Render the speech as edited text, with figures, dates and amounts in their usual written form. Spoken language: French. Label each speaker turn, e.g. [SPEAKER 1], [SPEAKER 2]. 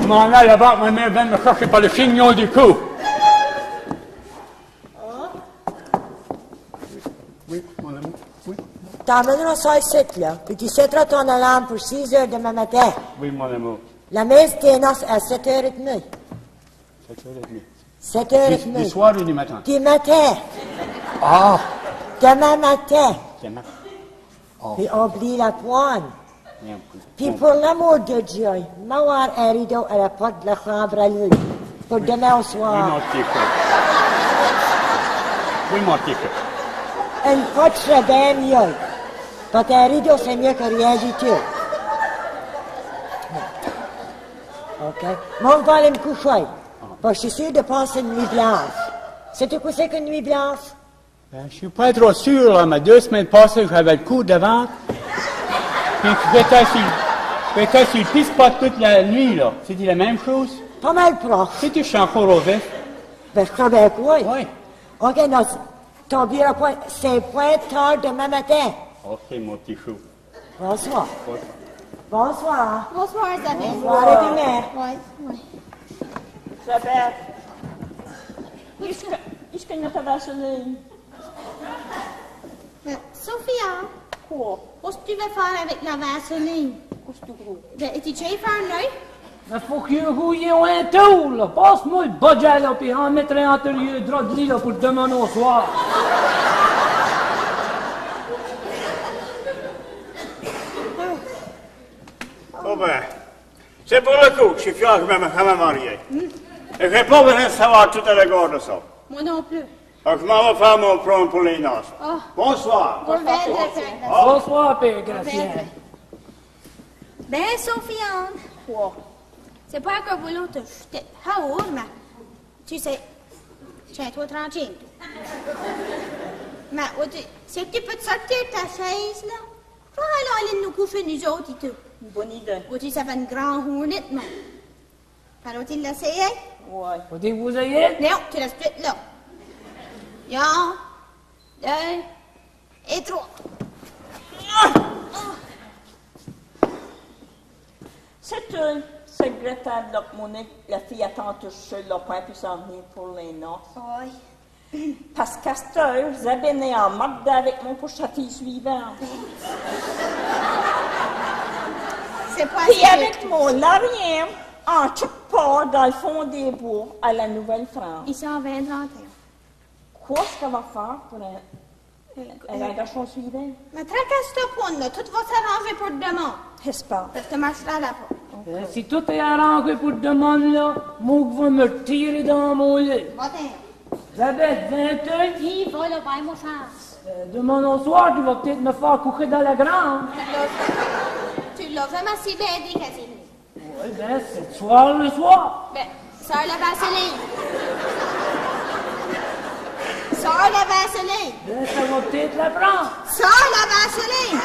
[SPEAKER 1] m'en allais là-bas, ma mère vient me chercher par le chignon du cou. Oui, mon amour, oui.
[SPEAKER 2] T'emmèneras ça ici, là, puis tu setteras ton alarme pour 6 heures demain matin.
[SPEAKER 1] Oui, mon amour.
[SPEAKER 2] La messe t'énonce à 7h30.
[SPEAKER 1] 7h30.
[SPEAKER 2] 7h30.
[SPEAKER 1] Du soir ou du matin?
[SPEAKER 2] Du matin.
[SPEAKER 1] Ah!
[SPEAKER 2] Demain matin.
[SPEAKER 1] Demain. Oh.
[SPEAKER 2] Puis oublie la poigne.
[SPEAKER 1] Merde.
[SPEAKER 2] Puis pour l'amour de Dieu, m'avoir un rideau à la porte de la chambre à lui. Pour demain au
[SPEAKER 1] Oui,
[SPEAKER 2] soir.
[SPEAKER 1] mon petit cœur. Oui, mon petit cœur.
[SPEAKER 2] Une porte serait bien mieux. Parce qu'un rideau, c'est mieux que rien du tout. OK? Moi, on va aller me coucher. Parce que je suis sûr de passer une nuit blanche. Sais-tu quoi c'est qu'une nuit blanche?
[SPEAKER 1] Ben, je suis pas trop sûr, là, mais 2 semaines passées, j'avais le coup devant. Puis j'étais sur le pisse-pas toute la nuit, là. C'était la même chose?
[SPEAKER 2] Pas mal proche.
[SPEAKER 1] Si tu chantes encore au vif?
[SPEAKER 2] Ben, je crois bien que oui.
[SPEAKER 1] Oui.
[SPEAKER 2] OK, non, ton bureau, c'est point tard demain matin.
[SPEAKER 1] OK, mon petit chou.
[SPEAKER 2] Bonsoir. Bonsoir.
[SPEAKER 3] Bonsoir, Isabelle.
[SPEAKER 2] Bonsoir, demain.
[SPEAKER 3] Oui.
[SPEAKER 4] Isabelle, ich kann nicht Vaseline.
[SPEAKER 3] Sophia,
[SPEAKER 4] Quoi?
[SPEAKER 3] qu'est-ce que tu veux faire avec la Vaseline?
[SPEAKER 4] Qu'est-ce que tu veux?
[SPEAKER 3] Ben, es-tu déjà fait un œil?
[SPEAKER 5] Mais faut qu'il rouille un tour, là. Passe-moi le budget, là, puis en mettrai entre les draps de lit, là, pour demain au soir.
[SPEAKER 6] Oh ben, c'est pour le coup que je suis fier que je me marier. Et je n'ai pas besoin de savoir tout à l'égard de ça.
[SPEAKER 3] Moi non plus.
[SPEAKER 6] Donc je m'en vais faire mon prom pour les noces.
[SPEAKER 3] Oh.
[SPEAKER 6] Bonsoir.
[SPEAKER 5] Bonsoir, Père Gracien.
[SPEAKER 3] Ben, Sophia,
[SPEAKER 4] Quoi?
[SPEAKER 3] c'est pas que vous l'autre, j'étais haut, mais tu sais, tiens-toi tranquille. Mais, si tu peux te sortir de ta chaise, là, tu vas aller nous coucher, nous autres, et tout.
[SPEAKER 4] Une bonne idée.
[SPEAKER 3] Ou tu ça fait une grande roulette, moi. Faut-il l'essayer?
[SPEAKER 4] Ouais.
[SPEAKER 5] Faut-il que vous ayez?
[SPEAKER 3] Non, tu restes tout là. 1, 2 et 3.
[SPEAKER 4] C'est regrettable là, que Monique, la fille attend tout seul, là, pas pu s'en venir pour les noces.
[SPEAKER 3] Oui.
[SPEAKER 4] Parce qu'à cette heure, Zabine est en marde avec moi pour sa fille suivante.
[SPEAKER 3] C'est pas
[SPEAKER 4] Puis
[SPEAKER 3] assez
[SPEAKER 4] avec
[SPEAKER 3] vite.
[SPEAKER 4] mon arrière, en quelque part dans le fond des bois, à la Nouvelle-France.
[SPEAKER 3] Il s'en va 31.
[SPEAKER 4] Qu'est-ce qu'elle va faire pour un garçon suivant?
[SPEAKER 3] Mais tracasse-toi pas, là. Tout va s'arranger pour demain.
[SPEAKER 4] J'espère.
[SPEAKER 3] Ça te marchera là-bas.
[SPEAKER 5] Si tout est arrangé pour demain, là, moi, je vais me tirer dans mon lit.
[SPEAKER 3] Va-t'en.
[SPEAKER 5] Isabelle, 21.
[SPEAKER 3] Il va, là, va moi face.
[SPEAKER 5] Demain au soir, tu vas peut-être me faire coucher dans la grande.
[SPEAKER 3] Tu l'as vraiment si bien dit, Casimir.
[SPEAKER 5] Oui, ben, c'est le soir.
[SPEAKER 3] Ben, sors la Vaseline. Sors la Vaseline.
[SPEAKER 5] Ben, ça va peut-être la prendre.
[SPEAKER 3] Sors la Vaseline.